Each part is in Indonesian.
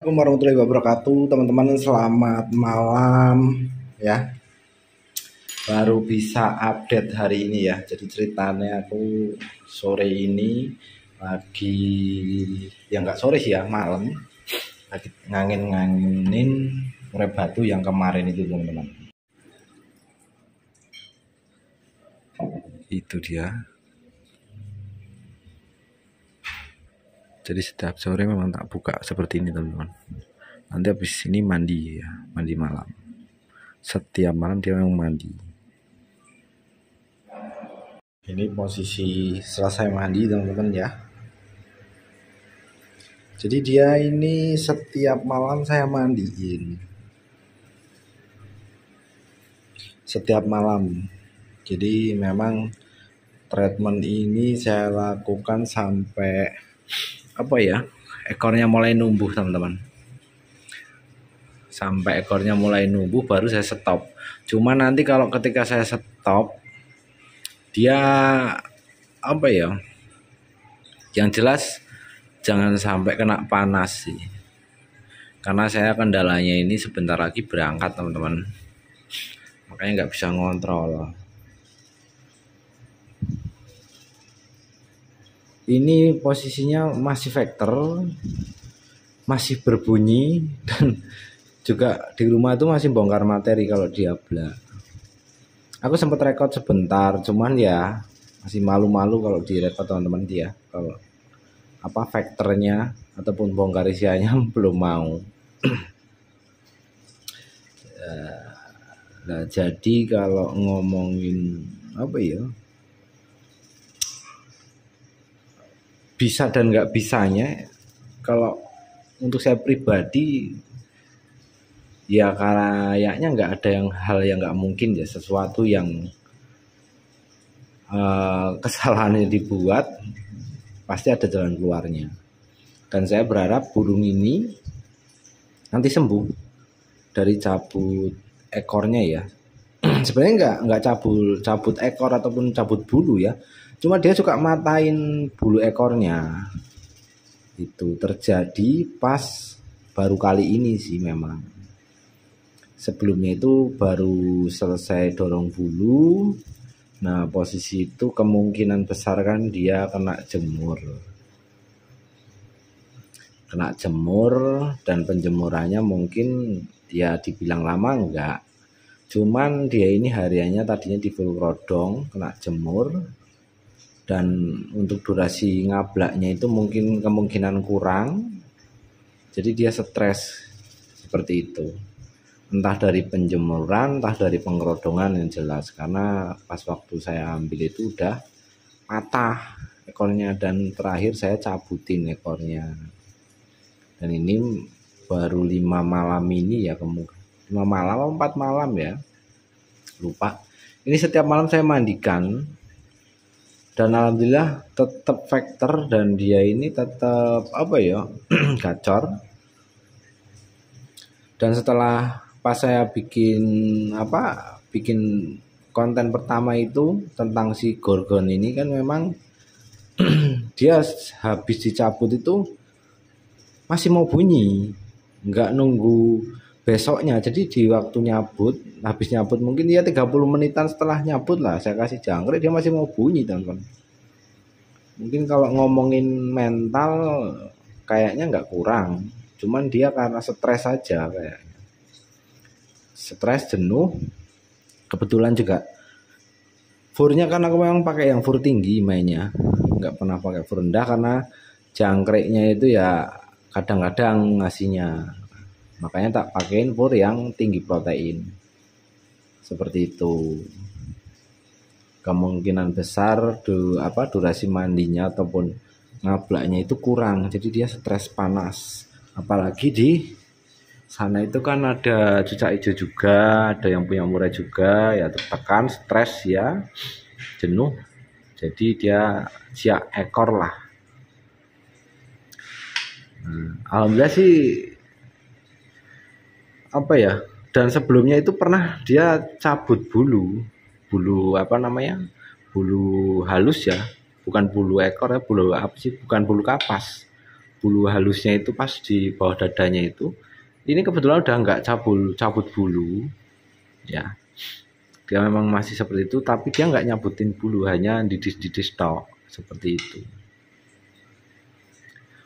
Assalamualaikum warahmatullahi wabarakatuh, teman-teman. Selamat malam ya. Baru bisa update hari ini ya. Jadi ceritanya aku sore ini lagi, ya nggak sore sih ya, malam lagi ngangin-nganginin murai batu yang kemarin itu, teman-teman. Itu dia. Jadi setiap sore memang tak buka seperti ini, teman-teman. Nanti habis ini mandi ya, mandi malam. Setiap malam dia memang mandi. Ini posisi selesai mandi, teman-teman ya. Jadi dia ini setiap malam saya mandiin. Setiap malam. Jadi memang treatment ini saya lakukan sampai ekornya mulai numbuh, teman-teman. Sampai ekornya mulai numbuh baru saya stop. Cuma nanti kalau ketika saya stop, dia yang jelas jangan sampai kena panas sih, karena saya kendalanya ini sebentar lagi berangkat, teman-teman, makanya nggak bisa ngontrol. Ini posisinya masih vector, masih berbunyi, dan juga di rumah itu masih bongkar materi kalau diabla. Aku sempat rekod sebentar, cuman ya masih malu-malu kalau direkod, teman-teman, dia kalau vektornya ataupun bongkar isiannya belum mau. Nah, jadi kalau ngomongin bisa dan nggak bisanya, kalau untuk saya pribadi ya kayaknya nggak ada hal yang nggak mungkin ya. Sesuatu yang kesalahannya dibuat pasti ada jalan keluarnya, dan saya berharap burung ini nanti sembuh dari cabut ekornya ya. Sebenarnya nggak cabut ekor ataupun cabut bulu ya, cuma dia suka matain bulu ekornya. Itu terjadi pas baru kali ini sih. Memang sebelumnya itu baru selesai dorong bulu. Nah, posisi itu kemungkinan besar kan dia kena jemur, dan penjemurannya mungkin ya dibilang lama enggak. Cuman dia ini hariannya tadinya di full rodong, kena jemur, dan untuk durasi ngablaknya itu mungkin kemungkinan kurang. Jadi dia stres seperti itu. Entah dari penjemuran, entah dari pengrodongan yang jelas. Karena pas waktu saya ambil itu udah patah ekornya, dan terakhir saya cabutin ekornya. Dan ini baru 5 malam ini ya, 5 malam 4 malam ya, lupa. Ini setiap malam saya mandikan, dan alhamdulillah tetap vector, dan dia ini tetap gacor. Dan setelah pas saya bikin konten pertama itu tentang si gorgon ini, kan memang dia habis dicabut itu masih mau bunyi, nggak nunggu besoknya. Jadi di waktu habis nyabut mungkin dia 30 menitan setelah nyabut lah, saya kasih jangkrik, dia masih mau bunyi, teman-teman. Mungkin kalau ngomongin mental kayaknya nggak kurang, cuman dia karena stres aja, kayak stres, jenuh. Kebetulan juga furnya kan aku memang pakai yang fur tinggi mainnya, nggak pernah pakai fur rendah, karena jangkriknya itu ya kadang-kadang ngasihnya, makanya tak pakein fur yang tinggi protein seperti itu. Kemungkinan besar durasi mandinya ataupun ngablaknya itu kurang, jadi dia stres panas. Apalagi di sana itu kan ada cucak hijau juga, ada yang punya murai juga ya, tertekan, stres ya, jenuh, jadi dia siak ekor lah. Alhamdulillah sih dan sebelumnya itu pernah dia cabut bulu bulu halus ya, bukan bulu ekor ya, bukan bulu kapas, bulu halusnya itu pas di bawah dadanya itu. Ini kebetulan udah nggak cabut bulu, ya. Dia memang masih seperti itu, tapi dia nggak nyabutin bulu, hanya didis-didis tok seperti itu.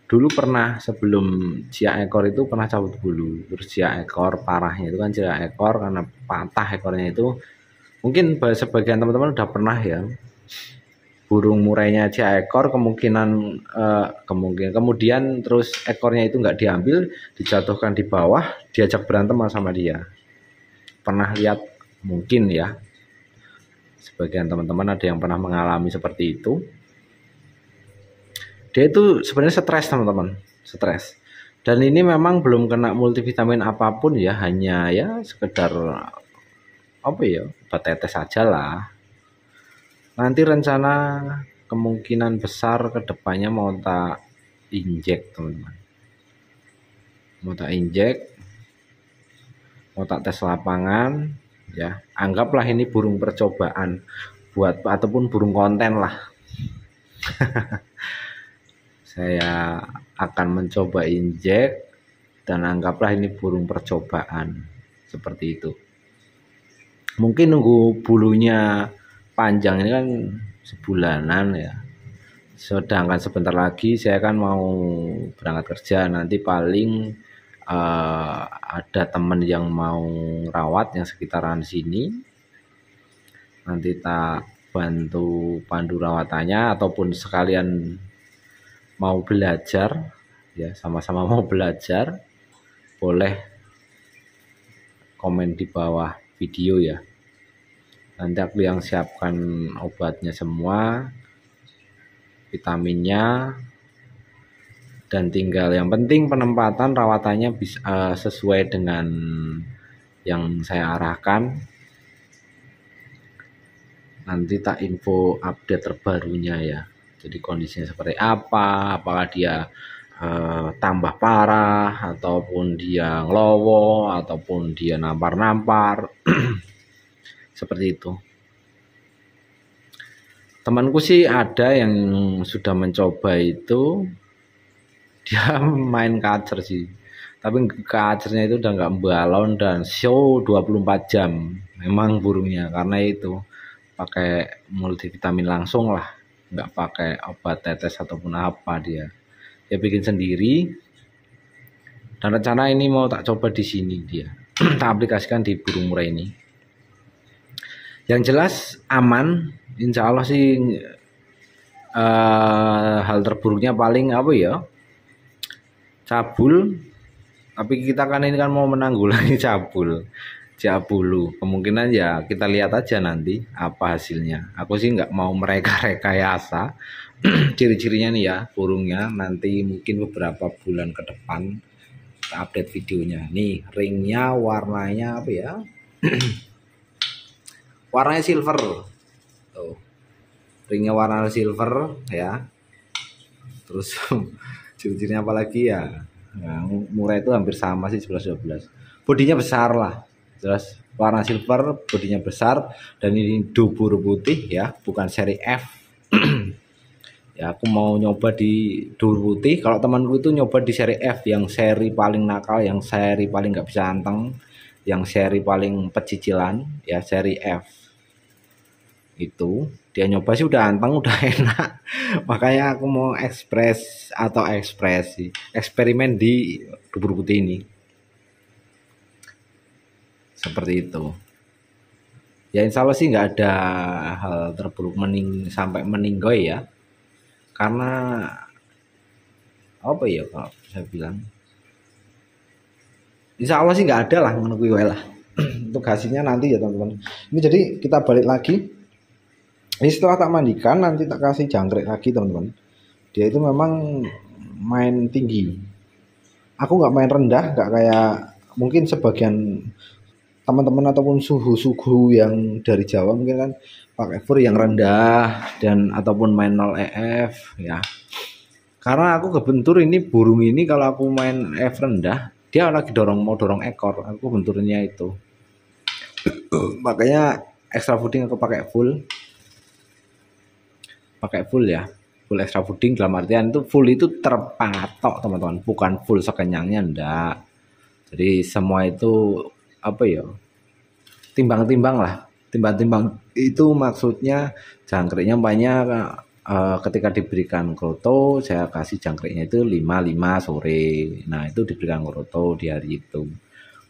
Dulu pernah sebelum cia ekor itu pernah cabut bulu, terus cia ekor parahnya itu kan cia ekor karena patah ekornya itu. Mungkin sebagian teman-teman udah pernah ya, burung murainya cia ekor kemudian terus ekornya itu nggak diambil, dijatuhkan di bawah, diajak berantem sama dia. Pernah lihat mungkin ya, sebagian teman-teman ada yang pernah mengalami seperti itu. Dia itu sebenarnya stres teman-teman, stres. Dan ini memang belum kena multivitamin apapun ya, hanya ya sekedar apa ya, obat tetes aja lah. Nanti rencana kemungkinan besar kedepannya mau tak injek teman-teman, mau tak injek, mau tak tes lapangan ya. Anggaplah ini burung percobaan buat ataupun burung konten lah. Saya akan mencoba injek dan anggaplah ini burung percobaan seperti itu. Mungkin nunggu bulunya panjang ini kan sebulanan ya. Sedangkan sebentar lagi saya kan mau berangkat kerja, nanti paling ada teman yang mau rawat yang sekitaran sini. Nanti tak bantu pandu rawatannya ataupun sekalian mau belajar ya, sama-sama mau belajar, boleh komen di bawah video ya. Nanti aku yang siapkan obatnya semua, vitaminnya, dan tinggal yang penting penempatan rawatannya bisa sesuai dengan yang saya arahkan. Nanti tak info update terbarunya ya. Jadi kondisinya seperti apa, apakah dia tambah parah, ataupun dia ngelowo, ataupun dia nampar-nampar. Seperti itu. Temanku sih ada yang sudah mencoba itu, dia main kacer sih. Tapi kacernya itu udah nggak balon dan show 24 jam. Memang burungnya, karena itu pakai multivitamin langsung lah, nggak pakai obat tetes ataupun apa. Dia bikin sendiri, dan rencana ini mau tak coba di sini dia. Tak aplikasikan di burung murai ini. Yang jelas aman, insya Allah sih. Hal terburuknya paling apa ya, cabul. Tapi kita kan ini kan mau menanggulangi cabul, bulu. Kemungkinan ya kita lihat aja nanti apa hasilnya. Aku sih nggak mau rekayasa. Ciri-cirinya nih ya, burungnya nanti mungkin beberapa bulan ke depan kita update videonya. Nih ringnya warnanya apa ya? Warnanya silver. Tuh. Ringnya warna silver ya. Terus ciri-cirinya apa lagi ya? Nah, murai itu hampir sama sih, 11-12. Bodinya besar lah. Jelas warna silver, bodinya besar, dan ini dubur putih ya, bukan seri F. Ya aku mau nyoba di dubur putih. Kalau temanku itu nyoba di seri F, yang seri paling nakal, yang seri paling nggak bisa anteng, yang seri paling pecicilan ya, seri F. Itu dia nyoba sih udah anteng, udah enak. Makanya aku mau eksperimen di dubur putih ini. Seperti itu. Ya insya Allah sih nggak ada hal terburuk sampai meninggoy ya. Karena apa ya kalau saya bilang, insya Allah sih nggak ada lah menunggu lah. Untuk hasilnya nanti ya teman-teman. Ini jadi kita balik lagi. Ini setelah tak mandikan nanti tak kasih jangkrik lagi teman-teman. Dia itu memang main tinggi. Aku nggak main rendah, nggak kayak mungkin sebagian teman-teman ataupun suhu yang dari Jawa mungkin kan pakai fur yang rendah dan ataupun main 0 EF ya. Karena aku kebentur ini burung ini, kalau aku main EF rendah dia lagi mau dorong ekor, aku benturnya itu. Makanya extra fooding aku pakai full ya, full extra fooding dalam artian itu full itu terpatok teman-teman, bukan full sekenyangnya enggak. Jadi semua itu apa ya, timbang-timbang lah, timbang-timbang itu maksudnya jangkriknya banyak. Ketika diberikan kroto saya kasih jangkriknya itu 5 sore. Nah itu diberikan kroto di hari itu.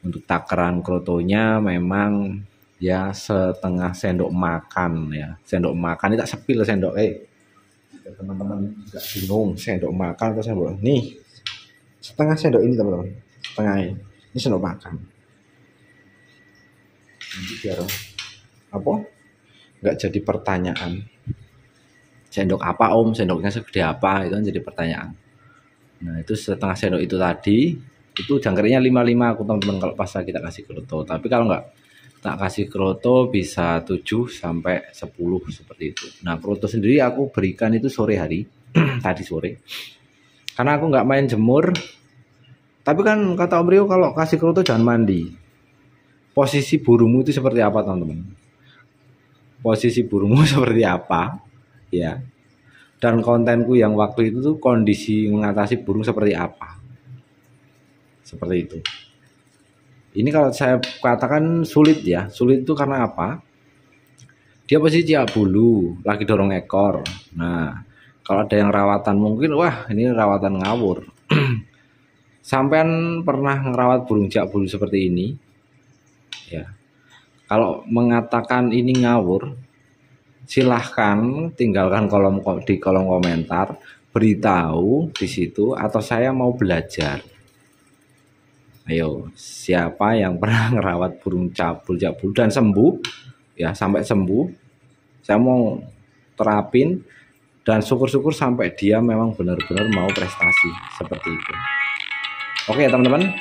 Untuk takaran krotonya memang ya setengah sendok makan ya, sendok makan ini tak sepil sendok teman-teman nggak bingung sendok makan atau sendok nih, setengah sendok ini teman-teman, setengah ini sendok makan. Nanti biar apa nggak jadi pertanyaan sendok apa om, sendoknya segede apa, itu kan jadi pertanyaan. Nah itu setengah sendok itu tadi itu jangkriknya 5 aku teman-teman kalau pas kita kasih kroto. Tapi kalau nggak tak kasih kroto bisa 7 sampai 10 seperti itu. Nah kroto sendiri aku berikan itu sore hari tadi sore karena aku nggak main jemur. Tapi kan kata Om Rio kalau kasih kroto jangan mandi. Posisi burungmu itu seperti apa teman-teman? Posisi burungmu seperti apa? Ya. Dan kontenku yang waktu itu tuh kondisi mengatasi burung seperti apa? Seperti itu. Ini kalau saya katakan sulit ya. Sulit itu karena apa? Dia posisi ciak bulu, lagi dorong ekor. Nah, kalau ada yang rawatan mungkin wah ini rawatan ngawur. Sampean pernah ngerawat burung ciak bulu seperti ini? Ya. Kalau mengatakan ini ngawur, silahkan tinggalkan di kolom komentar, beritahu di situ atau saya mau belajar. Ayo, siapa yang pernah ngerawat burung cabul dan sembuh ya, sampai sembuh, saya mau terapin dan syukur-syukur sampai dia memang benar-benar mau prestasi seperti itu. Oke teman-teman,